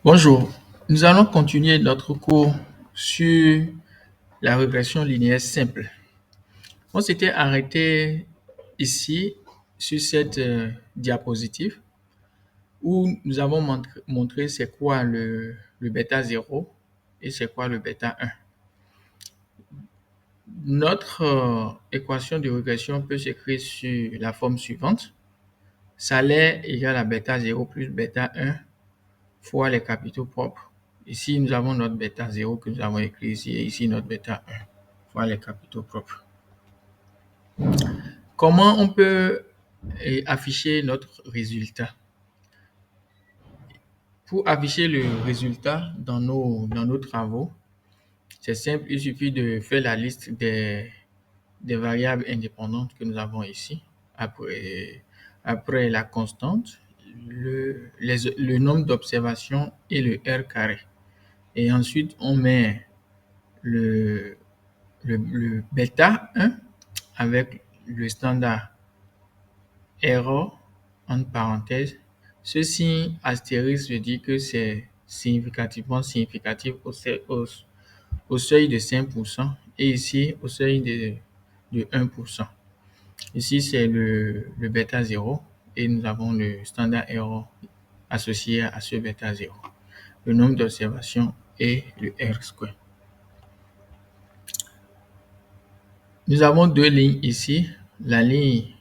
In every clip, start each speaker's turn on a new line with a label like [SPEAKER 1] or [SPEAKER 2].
[SPEAKER 1] Bonjour, nous allons continuer notre cours sur la régression linéaire simple. On s'était arrêté ici sur cette diapositive où nous avons montré c'est quoi le bêta 0 et c'est quoi le bêta 1. Notre équation de régression peut s'écrire sur la forme suivante. Salaire égale à bêta 0 plus bêta 1 fois les capitaux propres. Ici, nous avons notre bêta 0 que nous avons écrit ici et ici notre bêta 1 fois les capitaux propres. Comment on peut afficher notre résultat? Pour afficher le résultat dans nos travaux, c'est simple, il suffit de faire la liste des variables indépendantes que nous avons ici. Après la constante, le nombre d'observations et le R carré. Et ensuite, on met le bêta 1 avec le standard error entre parenthèses. Ce signe astérisque veut dire que c'est significativement significatif au seuil de 5% et ici au seuil de 1%. Ici, c'est le bêta 0 et nous avons le standard error associé à ce bêta 0. Le nombre d'observations et le R square. Nous avons deux lignes ici, la ligne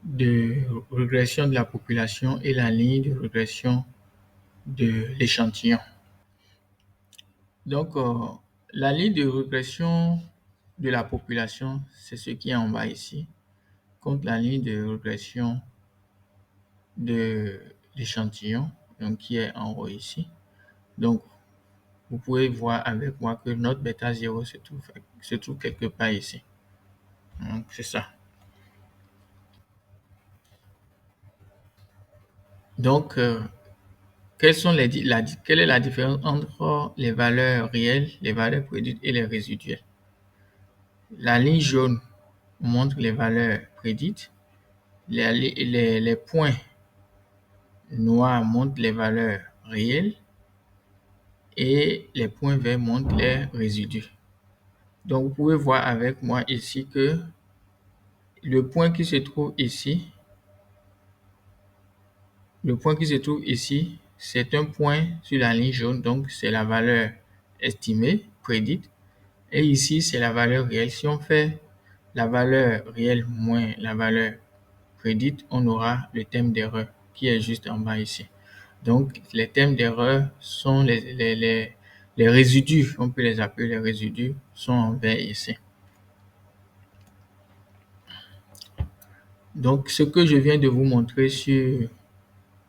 [SPEAKER 1] de régression de la population et la ligne de régression de l'échantillon. Donc, la ligne de régression de la population, c'est ce qui est en bas ici, contre la ligne de régression de l'échantillon, donc qui est en haut ici. Donc, vous pouvez voir avec moi que notre bêta 0 se trouve quelque part ici. Donc, c'est ça. Donc, quelle est la différence entre les valeurs réelles, les valeurs prédites et les résiduelles? La ligne jaune montre les valeurs prédites. Les points noirs montrent les valeurs réelles et les points verts montrent les résidus. Donc, vous pouvez voir avec moi ici que le point qui se trouve ici, c'est un point sur la ligne jaune, donc c'est la valeur estimée, prédite. Et ici, c'est la valeur réelle. Si on fait la valeur réelle moins la valeur prédite, on aura le thème d'erreur qui est juste en bas ici. Donc, les thèmes d'erreur sont les résidus, on peut les appeler les résidus, sont en vert ici. Donc, ce que je viens de vous montrer sur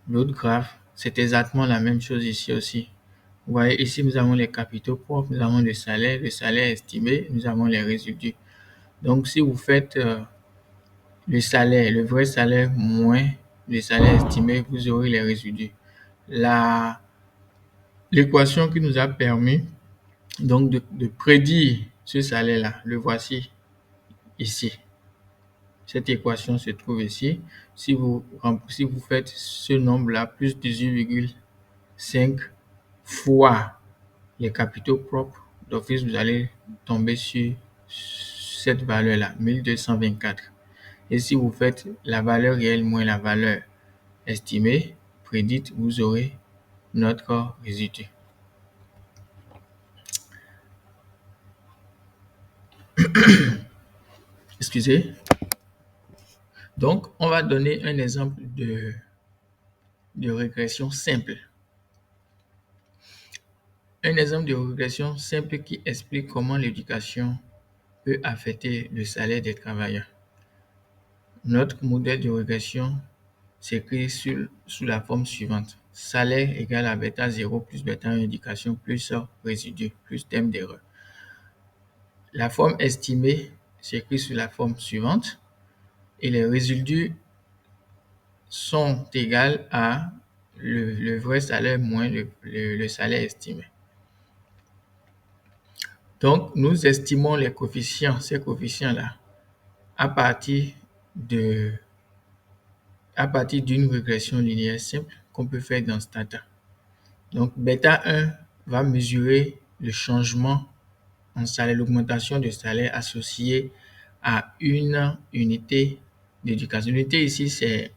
[SPEAKER 1] l'autre graphe, c'est exactement la même chose ici aussi. Vous voyez, ici, nous avons les capitaux propres, nous avons le salaire estimé, nous avons les résidus. Donc, si vous faites le salaire, le vrai salaire moins le salaire estimé, vous aurez les résidus. L'équation qui nous a permis donc de prédire ce salaire-là, le voici ici. Cette équation se trouve ici. Si vous faites ce nombre-là, plus 18,5 fois les capitaux propres, d'office, vous allez tomber sur cette valeur-là, 1224. Et si vous faites la valeur réelle moins la valeur estimée, prédite, vous aurez notre résidu. Excusez. Donc, on va donner un exemple de régression simple. Un exemple de régression simple qui explique comment l'éducation peut affecter le salaire des travailleurs. Notre modèle de régression s'écrit sous la forme suivante. Salaire égale à bêta 0 plus bêta 1 éducation plus résidu plus thème d'erreur. La forme estimée s'écrit sous la forme suivante et les résidus sont égaux à le vrai salaire moins le salaire estimé. Donc, nous estimons les coefficients, ces coefficients-là, à partir d'une régression linéaire simple qu'on peut faire dans Stata. Donc, bêta 1 va mesurer le changement en salaire, l'augmentation de salaire associée à une unité d'éducation. L'unité ici, c'est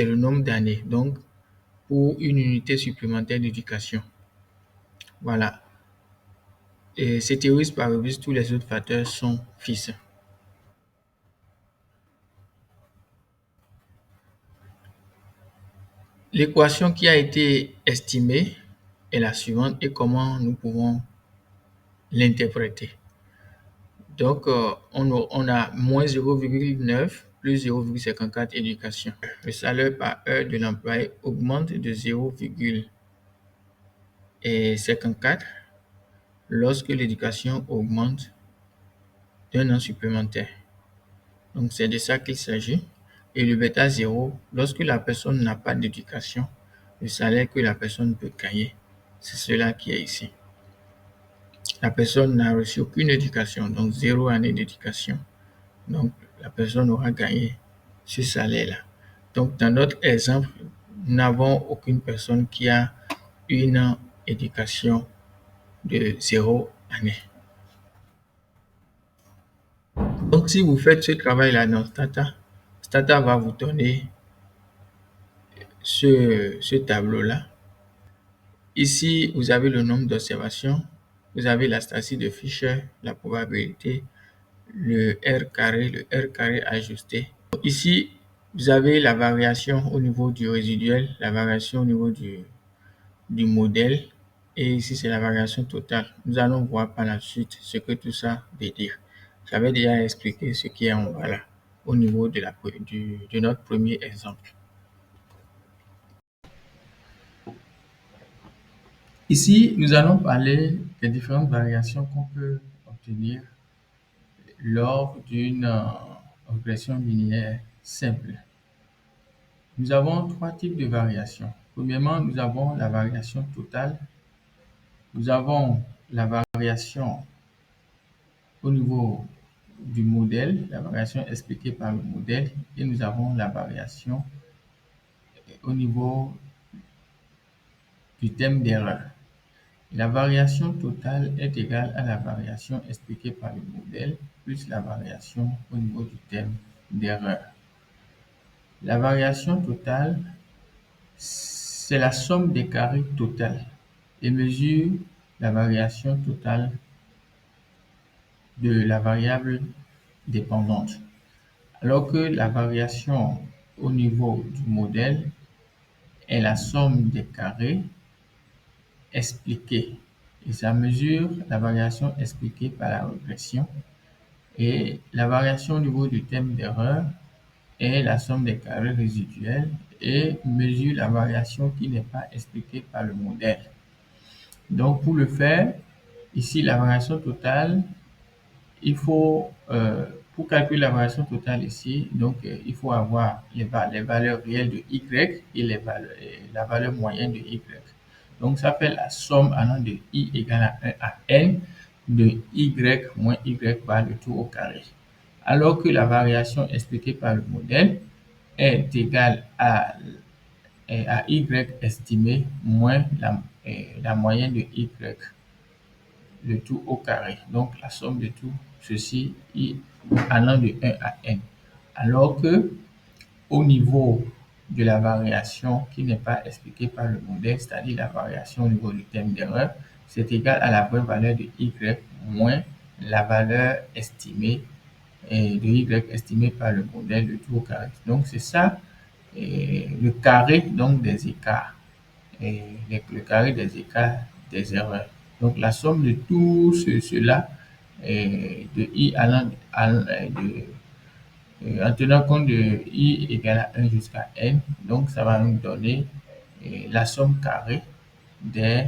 [SPEAKER 1] le nombre d'années. Donc, pour une unité supplémentaire d'éducation. Voilà. Et c'est théorisé par Rubis, tous les autres facteurs sont fixes. L'équation qui a été estimée est la suivante et comment nous pouvons l'interpréter. Donc, on a moins 0,9 plus 0,54 éducation. Le salaire par heure de l'employé augmente de 0,54 lorsque l'éducation augmente d'un an supplémentaire. Donc, c'est de ça qu'il s'agit. Et le bêta 0, lorsque la personne n'a pas d'éducation, le salaire que la personne peut gagner, c'est cela qui est ici. La personne n'a reçu aucune éducation, donc 0 année d'éducation. Donc, la personne aura gagné ce salaire-là. Donc, dans notre exemple, nous n'avons aucune personne qui a une éducation de 0 année. Donc, si vous faites ce travail-là dans Stata, Stata va vous donner ce tableau-là. Ici, vous avez le nombre d'observations, vous avez la statistique de Fisher, la probabilité, le R carré ajusté. Ici, vous avez la variation au niveau du résiduel, la variation au niveau du modèle, et ici, c'est la variation totale. Nous allons voir par la suite ce que tout ça veut dire. J'avais déjà expliqué ce qui est en bas là, au niveau de notre premier exemple. Ici, nous allons parler des différentes variations qu'on peut obtenir lors d'une régression linéaire simple. Nous avons trois types de variations. Premièrement, nous avons la variation totale. Nous avons la variation au niveau du modèle, la variation expliquée par le modèle, et nous avons la variation au niveau du thème d'erreur. La variation totale est égale à la variation expliquée par le modèle plus la variation au niveau du thème d'erreur. La variation totale, c'est la somme des carrés totales et mesure la variation totale de la variable dépendante. Alors que la variation au niveau du modèle est la somme des carrés expliqués. Et ça mesure la variation expliquée par la régression. Et la variation au niveau du thème d'erreur est la somme des carrés résiduels et mesure la variation qui n'est pas expliquée par le modèle. Donc, pour le faire, ici, la variation totale, il faut, pour calculer la variation totale ici, donc, il faut avoir les valeurs réelles de y et la valeur moyenne de y. Donc, ça fait la somme allant de i égale à 1 à n de y moins y par le tout au carré. Alors que la variation expliquée par le modèle est égale à y estimé moins la moyenne de y, le tout au carré. Donc, la somme de tout ceci allant de 1 à n. Alors que au niveau de la variation qui n'est pas expliquée par le modèle, c'est-à-dire la variation au niveau du thème d'erreur, c'est égal à la vraie valeur de y moins la valeur estimée de y estimée par le modèle de tout au carré. Donc, c'est ça le carré donc, des écarts, le carré des écarts des erreurs. Donc, la somme de tout cela, de i en tenant compte de i égale à 1 jusqu'à n, donc ça va nous donner la somme carrée des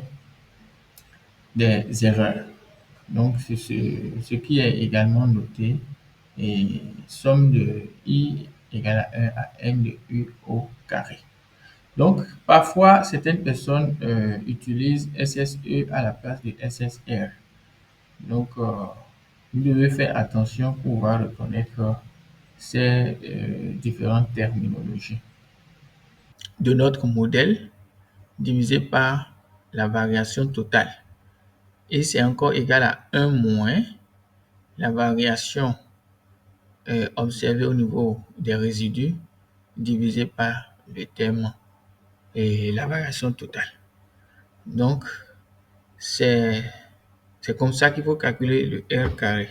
[SPEAKER 1] erreurs. Donc, c'est ce qui est également noté, et somme de i égale à 1 à n de u au carré. Donc, parfois, certaines personnes utilisent SSE à la place de SSR. Donc, vous devez faire attention pour pouvoir reconnaître ces différentes terminologies. de notre modèle divisé par la variation totale. Et c'est encore égal à 1 moins la variation observée au niveau des résidus divisé par le terme et la variation totale. Donc, c'est comme ça qu'il faut calculer le R carré.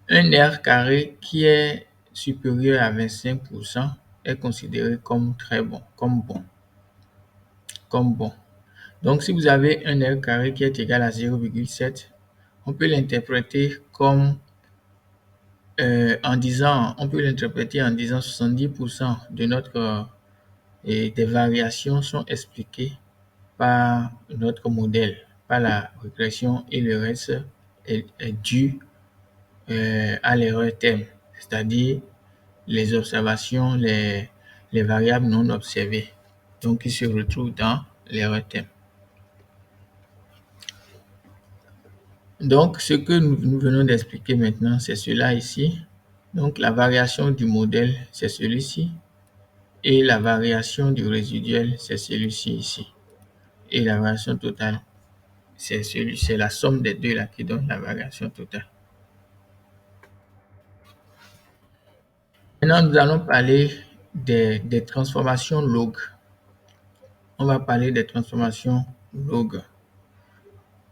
[SPEAKER 1] Un R carré qui est supérieur à 25% est considéré comme très bon, comme bon. Donc, si vous avez un R carré qui est égal à 0,7, on peut l'interpréter comme on peut l'interpréter en disant 70% de notre des variations sont expliquées par notre modèle, par la régression, et le reste est dû à l'erreur terme, c'est-à-dire les observations, les variables non observées, donc qui se retrouvent dans l'erreur terme. Donc, ce que nous venons d'expliquer maintenant, c'est cela ici. Donc, la variation du modèle, c'est celui-ci. Et la variation du résiduel, c'est celui-ci ici. Et la variation totale, c'est la somme des deux là qui donne la variation totale. Maintenant, nous allons parler des transformations log. On va parler des transformations log.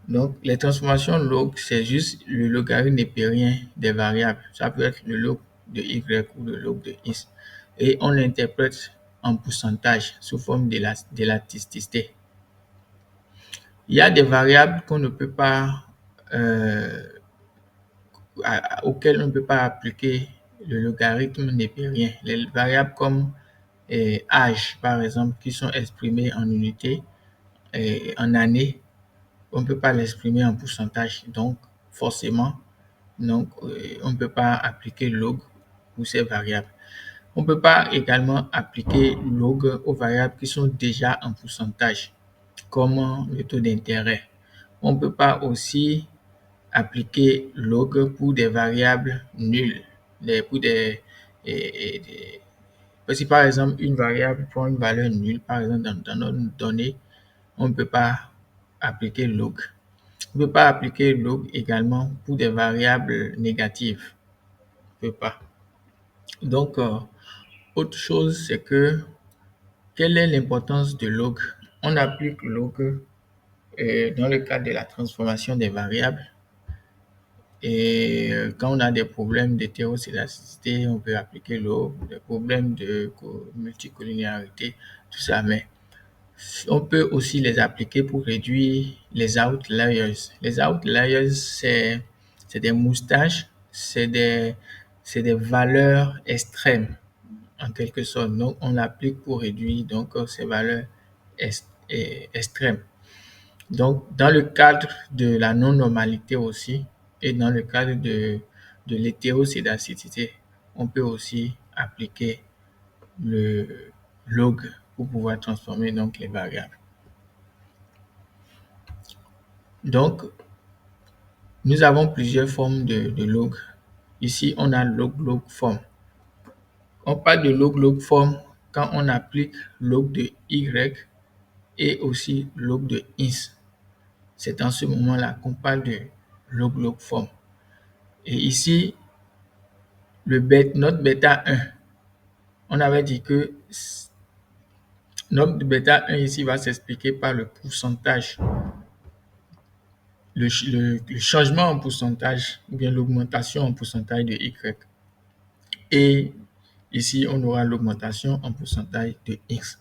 [SPEAKER 1] Donc, les transformations log, c'est juste le logarithme népérien des variables. Ça peut être le log de y ou le log de x. Et on l'interprète en pourcentage sous forme d'élasticité. Il y a des variables qu'on ne peut pas, auxquelles on ne peut pas appliquer le logarithme népérien. Les variables comme âge, par exemple, qui sont exprimées en unités et en années, on ne peut pas l'exprimer en pourcentage. Donc, forcément, on ne peut pas appliquer log pour ces variables. On ne peut pas également appliquer log aux variables qui sont déjà en pourcentage, comme le taux d'intérêt. On ne peut pas aussi appliquer log pour des variables nulles. Si par exemple une variable prend une valeur nulle, par exemple dans notre donnée, on ne peut pas appliquer log. On ne peut pas appliquer log également pour des variables négatives. On ne peut pas. Donc, autre chose, c'est que quelle est l'importance de log? On applique log dans le cadre de la transformation des variables. Et quand on a des problèmes d'hétéroscédasticité, on peut appliquer log, des problèmes de multicollinéarité, tout ça. Mais on peut aussi les appliquer pour réduire les outliers. Les outliers, c'est des moustaches, c'est des valeurs extrêmes, en quelque sorte. Donc, on l'applique pour réduire ces valeurs extrêmes. Donc, dans le cadre de la non-normalité aussi, et dans le cadre de l'hétéroscédasticité, on peut aussi appliquer le log pour pouvoir transformer donc les variables. Donc, nous avons plusieurs formes de log. Ici, on a log form. On parle de log form quand on applique log de y et aussi log de x. C'est en ce moment-là qu'on parle de log form. Et ici, notre bêta 1, on avait dit que notre bêta 1 ici va s'expliquer par le pourcentage, le changement en pourcentage ou bien l'augmentation en pourcentage de y. Et ici, on aura l'augmentation en pourcentage de x.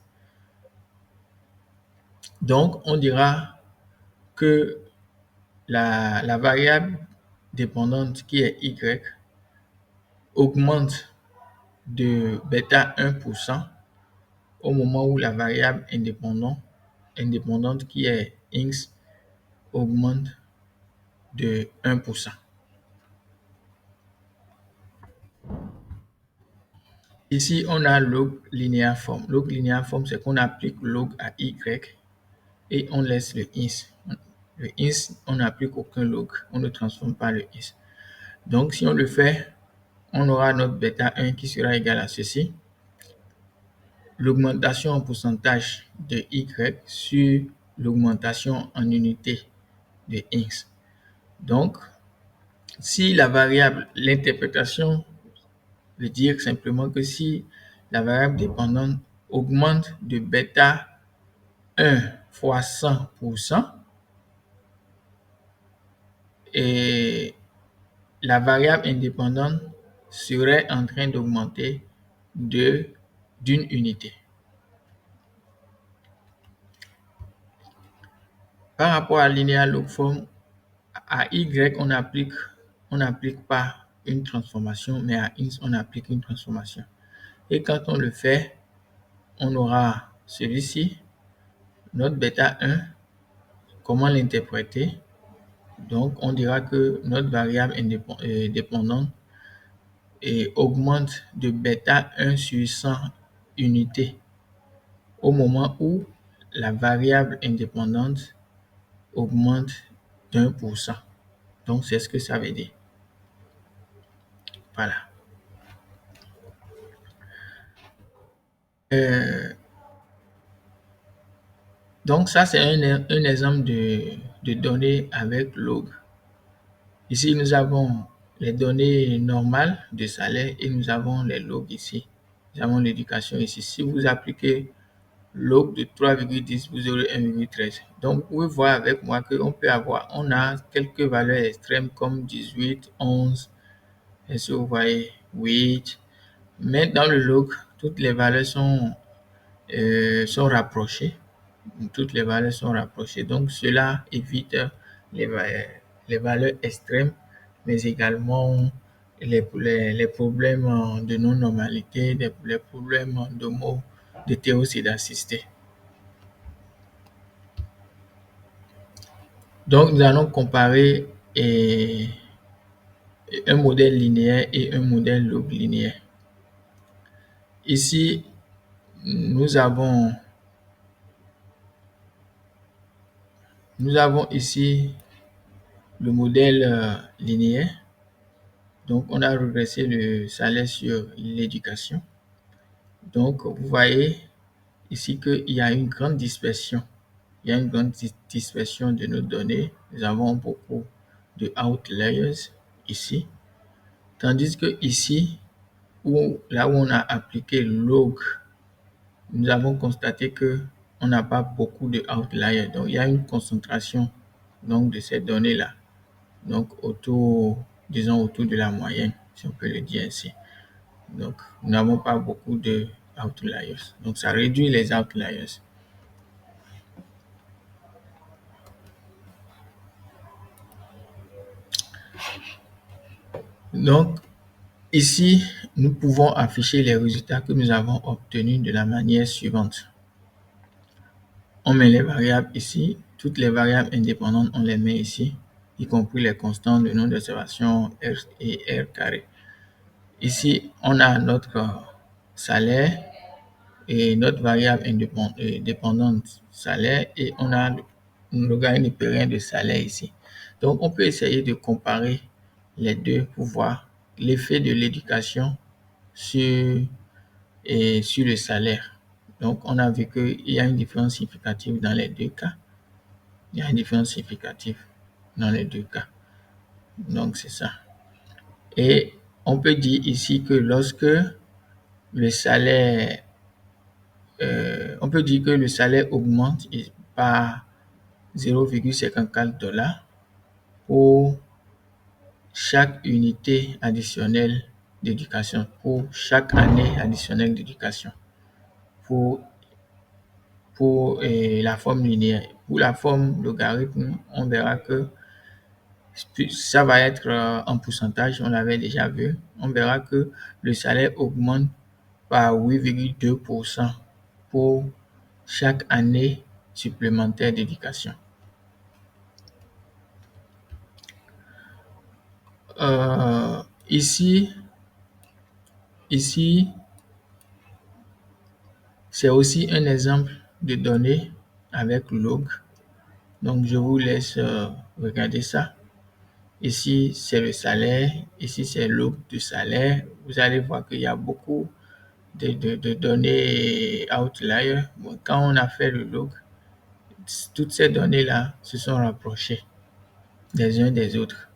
[SPEAKER 1] Donc, on dira que la variable dépendante qui est y augmente de bêta 1% au moment où la variable indépendante qui est x augmente de 1%. Ici, on a log linéaire form. Log linéaire form, c'est qu'on applique log à y et on laisse le x. Le x, on n'applique aucun log. On ne transforme pas le x. Donc, si on le fait, on aura notre bêta 1 qui sera égal à ceci. l'augmentation en pourcentage de Y sur l'augmentation en unité de X. Donc, si la variable, l'interprétation veut dire simplement que si la variable dépendante augmente de bêta 1 fois 100%, et la variable indépendante serait en train d'augmenter d'une unité. Par rapport à linéal log form, à Y, on n'applique pas une transformation, mais à X, on applique une transformation. Et quand on le fait, on aura celui-ci, notre bêta 1, comment l'interpréter? Donc, on dira que notre variable dépendante augmente de bêta 1 sur 100 unités au moment où la variable indépendante augmente d'1%. Donc, c'est ce que ça veut dire. Voilà. Donc, ça, c'est un exemple de données avec log. Ici, nous avons les données normales de salaire et nous avons les logs ici. Nous avons l'éducation ici. Si vous appliquez log de 3,10, vous aurez 1,13. Donc, vous pouvez voir avec moi qu'on peut avoir, on a quelques valeurs extrêmes comme 18, 11, est-ce que vous voyez, 8. Mais dans le log, toutes les valeurs sont rapprochées. Toutes les valeurs sont rapprochées. Donc, cela évite les, les valeurs extrêmes, mais également les problèmes de non-normalité, les problèmes d'hétérosédacité. Donc, nous allons comparer un modèle linéaire et un modèle log linéaire. Ici, nous avons ici le modèle linéaire. Donc, on a regressé le salaire sur l'éducation. Donc, vous voyez ici qu'il y a une grande dispersion. Il y a une grande dispersion de nos données. Nous avons beaucoup de outliers ici. Tandis que ici, là où on a appliqué log, nous avons constaté que on n'a pas beaucoup de outliers. Donc, il y a une concentration donc, de ces données-là. Donc, disons autour de la moyenne, si on peut le dire ainsi. Donc, nous n'avons pas beaucoup de outliers. Donc, ça réduit les outliers. Donc, ici, nous pouvons afficher les résultats que nous avons obtenus de la manière suivante. On met les variables ici. Toutes les variables indépendantes, on les met ici, y compris les constants de nombre d'observations R et R carré. Ici, on a notre salaire et notre variable indépendante salaire et on a le gain népérien de salaire ici. Donc, on peut essayer de comparer les deux pour voir l'effet de l'éducation sur le salaire. Donc, on a vu qu'il y a une différence significative dans les deux cas. Il y a une différence significative dans les deux cas. Donc, c'est ça. Et on peut dire ici que lorsque le salaire, on peut dire que le salaire augmente par 0,54 $ pour chaque unité additionnelle d'éducation, pour chaque année additionnelle d'éducation, pour la forme linéaire. Pour la forme logarithme, on verra que ça va être en pourcentage, on l'avait déjà vu. On verra que le salaire augmente par 8,2% pour chaque année supplémentaire d'éducation. Ici, c'est aussi un exemple de données avec log. Donc, je vous laisse regarder ça. Ici, c'est le salaire. Ici, c'est log du salaire. Vous allez voir qu'il y a beaucoup de données outlier. Bon, quand on a fait le log, toutes ces données-là se sont rapprochées des uns des autres.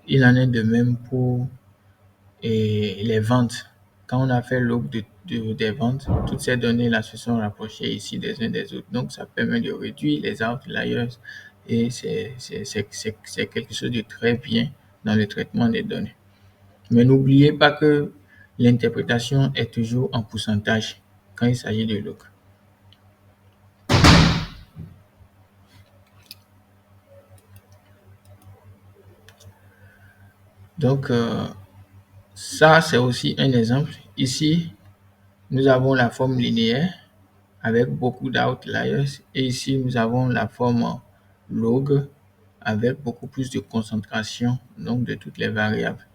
[SPEAKER 1] Il en est de même pour les ventes. Quand on a fait le log des ventes, toutes ces données-là se sont rapprochées ici des uns des autres. Donc, ça permet de réduire les outliers et c'est quelque chose de très bien dans le traitement des données. Mais n'oubliez pas que l'interprétation est toujours en pourcentage quand il s'agit de log. Donc, ça, c'est aussi un exemple. Ici, nous avons la forme linéaire avec beaucoup d'outliers et ici, nous avons la forme log avec beaucoup plus de concentration donc de toutes les variables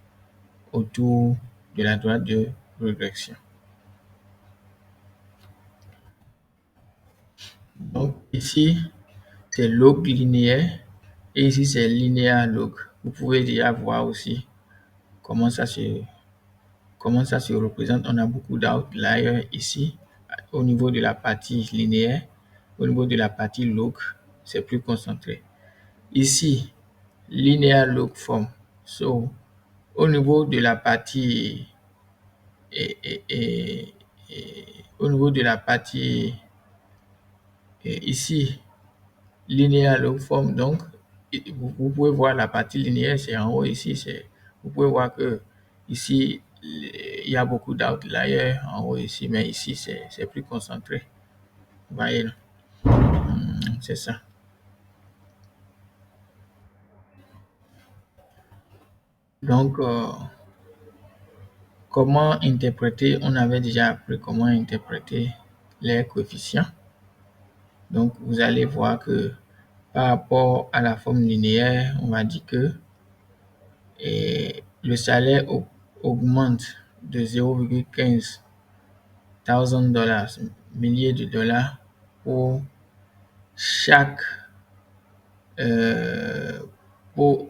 [SPEAKER 1] autour de la droite de régression. Donc, ici, c'est log linéaire et ici, c'est linéaire log. Vous pouvez déjà voir aussi comment ça se représente. On a beaucoup d'outliers ici au niveau de la partie linéaire. Au niveau de la partie log, c'est plus concentré. Ici, linear log form. So, au niveau de la partie au niveau de la partie ici, linear log form, donc vous pouvez voir la partie linéaire, c'est en haut ici, vous pouvez voir que ici, il y a beaucoup d'outliers en haut ici, mais ici, c'est plus concentré. Vous voyez, là. C'est ça. Donc, comment interpréter? On avait déjà appris comment interpréter les coefficients. Donc, vous allez voir que par rapport à la forme linéaire, on va dire que le salaire augmente de 0,15 thousand dollars, milliers de dollars pour chaque euh, pour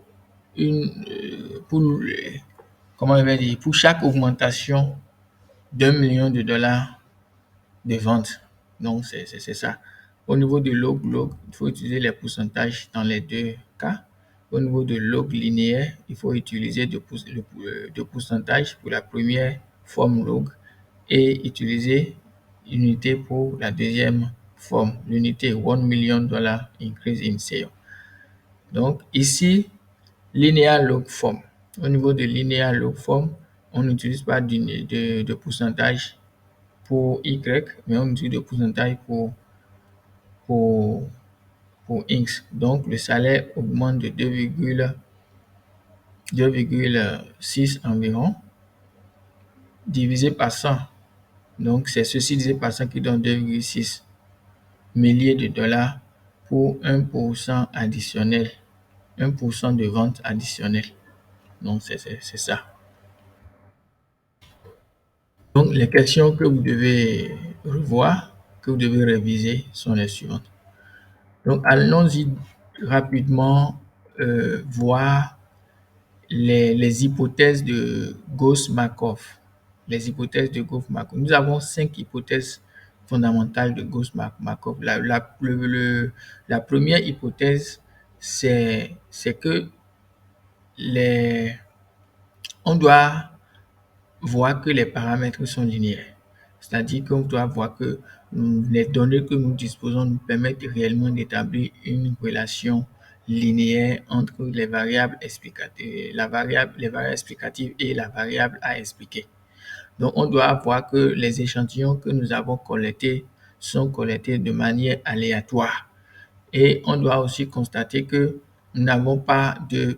[SPEAKER 1] comment on va dire, pour chaque augmentation d'1 million de dollars de vente. Donc, c'est ça. Au niveau de log, il faut utiliser les pourcentages dans les deux cas. Au niveau de log linéaire, il faut utiliser de pourcentage pour la première forme log et utiliser l'unité pour la deuxième forme, l'unité 1 million dollar increase in sale. Donc, ici, linear log form. Au niveau de linear log form, on n'utilise pas de pourcentage pour Y, mais on utilise de pourcentage pour, pour X. Donc, le salaire augmente de 2,6 environ, divisé par 100. Donc, c'est ceci divisé par 100 qui donne 2,6 milliers de dollars pour 1% additionnel, 1% de vente additionnelle. Donc, c'est ça. Donc, les questions que vous devez revoir, que vous devez réviser sont les suivantes. Donc, allons-y rapidement voir les hypothèses de Gauss-Markov. Les hypothèses de Gauss-Markov. Nous avons 5 hypothèses fondamentales de Gauss-Markov. La première hypothèse, c'est que on doit voir que les paramètres sont linéaires. C'est-à-dire qu'on doit voir que les données que nous disposons nous permettent réellement d'établir une relation linéaire entre les variables explicatives, les variables explicatives et la variable à expliquer. Donc, on doit voir que les échantillons que nous avons collectés sont collectés de manière aléatoire. Et on doit aussi constater que nous n'avons pas de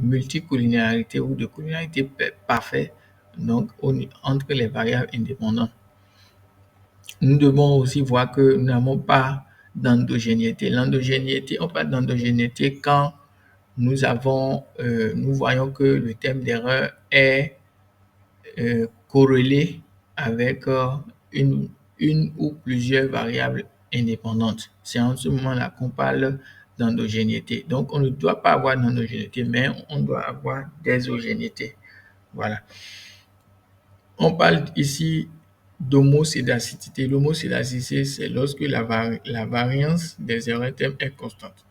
[SPEAKER 1] multicollinéarité ou de collinéarité parfaite donc, entre les variables indépendantes. Nous devons aussi voir que nous n'avons pas d'endogénéité. L'endogénéité, on parle d'endogénéité quand nous voyons que le thème d'erreur est corrélé avec une ou plusieurs variables indépendantes. C'est en ce moment-là qu'on parle d'endogénéité. Donc, on ne doit pas avoir d'endogénéité, mais on doit avoir d'exogénéité. Voilà. On parle ici d'homoscédasticité. L'homoscédasticité, c'est lorsque la variance des érythèmes est constante.